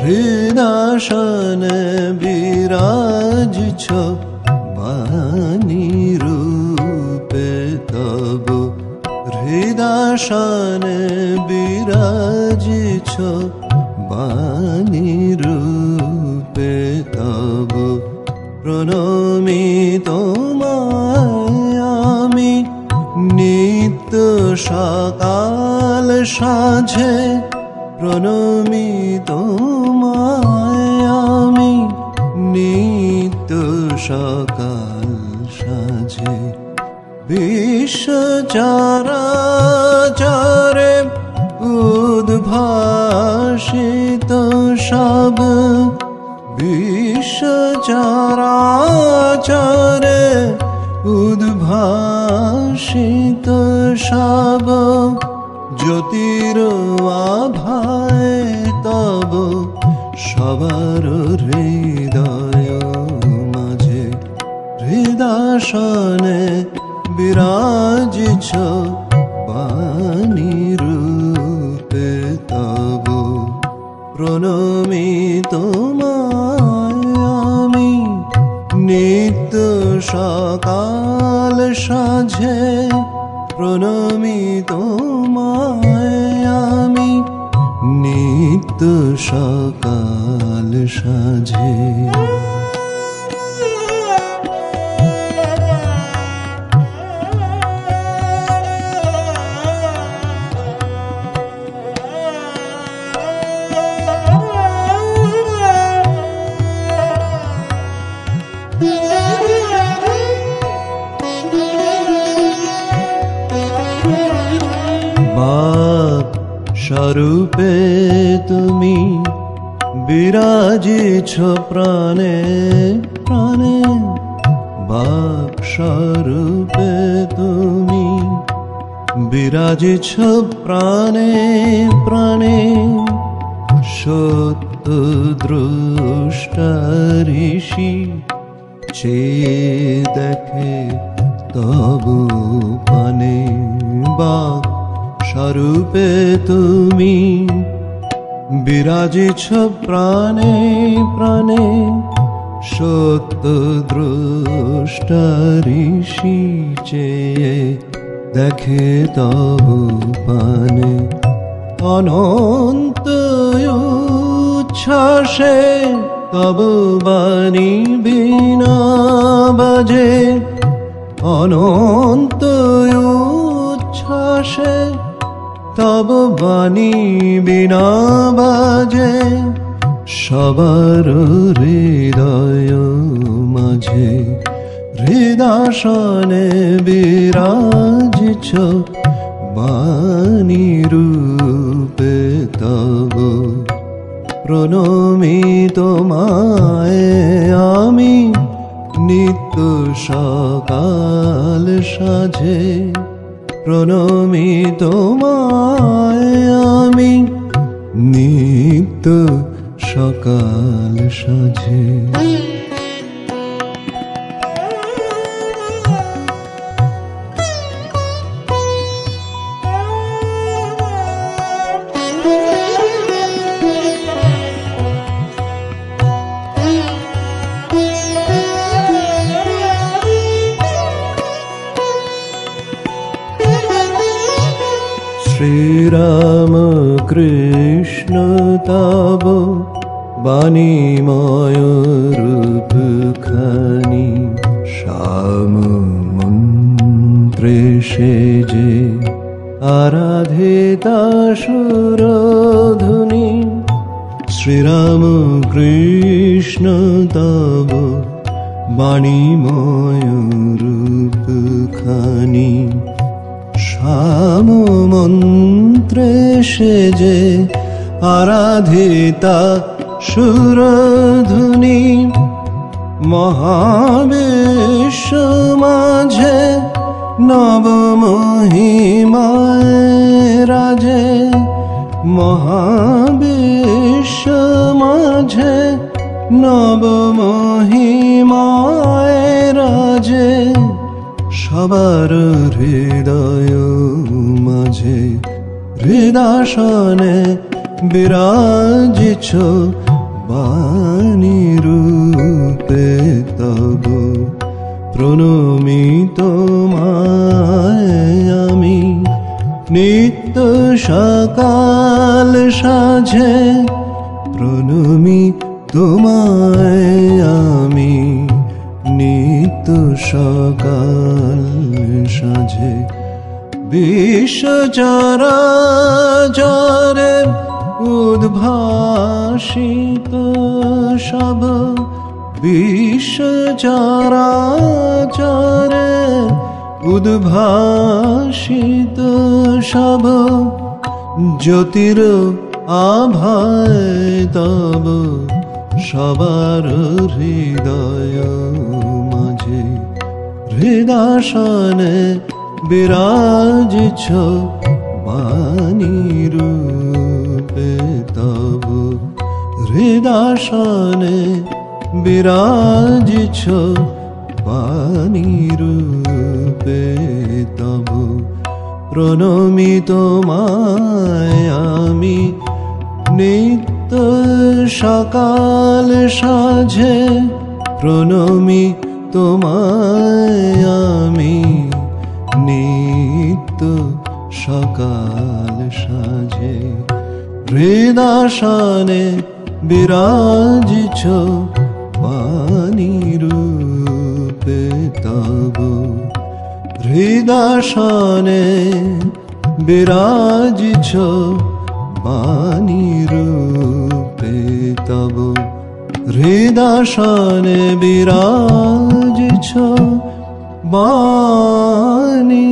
হৃদয়াসনে বিরাজছ বাণী রূপে তব, হৃদয়াসনে বিরাজছ বাণী রূপে তব। প্রণমি তোমায় আমি নিত্য সকাল সাঁঝে, প্রণমি তোমায় আমি নিত্য সকাল সাঁঝে। বিশ্ব চরাচরে উদ্ভাসিত সব, বিশ্ব চরাচরে উদ্ভাসিত সব, জ্যোতির আভায় তব সবার হৃদয় মাঝে। হৃদয়াসনে বিরাজিছ বাণী রূপে তব, প্রণমি তোমায় আমি নিত্য সকাল সাঁঝে, প্রণমি তোমায় আমি নিত্য সকাল সাঁঝে। বাপ স্বরূপে তুমি বিরাজিছ প্রাণে প্রাণে, বাপ স্বরূপে তুমি বিরাজিছ প্রাণে প্রাণে। সত্য দ্রষ্টা ঋষি চেয়ে দেখে তব পানে, বাপ স্বরূপে তুমি বিরাজিছ প্রাণে প্রাণে। সত্য দ্রষ্টা ঋষি চেয়ে দেখে তব পানে। অনন্ত উচ্ছ্বাসে তব বাণী বীণা বাজে, অনন্ত উচ্ছ্বাসে তব বাণী বীণা বাজে। সবার হৃদয় মাঝে হৃদয়াসনে বিরাজিছ বাণী রূপে তব, প্রণমি তোমায় আমি নিত্য সকাল সাঁঝে, প্রণমি তোমায় আমি নিত্য সকাল সাঁঝে। শ্রীরাম কৃষ্ণ তব বাণীময় রূপখানি, শ্যাম মন্ত্রে সেজে আরাধিতা সুরধুনি। শ্রীরাম কৃষ্ণ তব বাণীময় রূপখানি, শ্যাম মন্ত্রে সেজে আরাধিতা সুরধুনি। মহাবিশ্ব মাঝে নব মহিমায় রাজে মহাবিশ্ব মাঝে নব মহিমায় রাজে সবার হৃদয় মাঝে হৃদাসনে বিরাজিছ বাণী রূপে তব প্রণমি তোমায় আমি নিত্য সকাল সাঁঝে প্রণমি তোমায় আমি নিত্য সকাল সাঁঝে বিশ্ব চরাচরে উদ্ভাসিত সব বিশ্ব চরাচরে উদ্ভাসিত সব জ্যোতির আভায় তব সবার হৃদয় মাঝে হৃদাসনে বিরাজিছ বাণী রূপে তব হৃদাসনে বিরাজিছ বাণী রূপে তব প্রণমি তোমায় আমি নিত্য সকাল সাঁঝে প্রণমি তোমায় আমি নিত্য সকাল সাঁঝে হৃদাসনে বিরাজিছ বাণী রূপে তব হৃদাসনে বিরাজিছ বাণী রূপে তব হৃদাসনে বিরাজিছ বাণী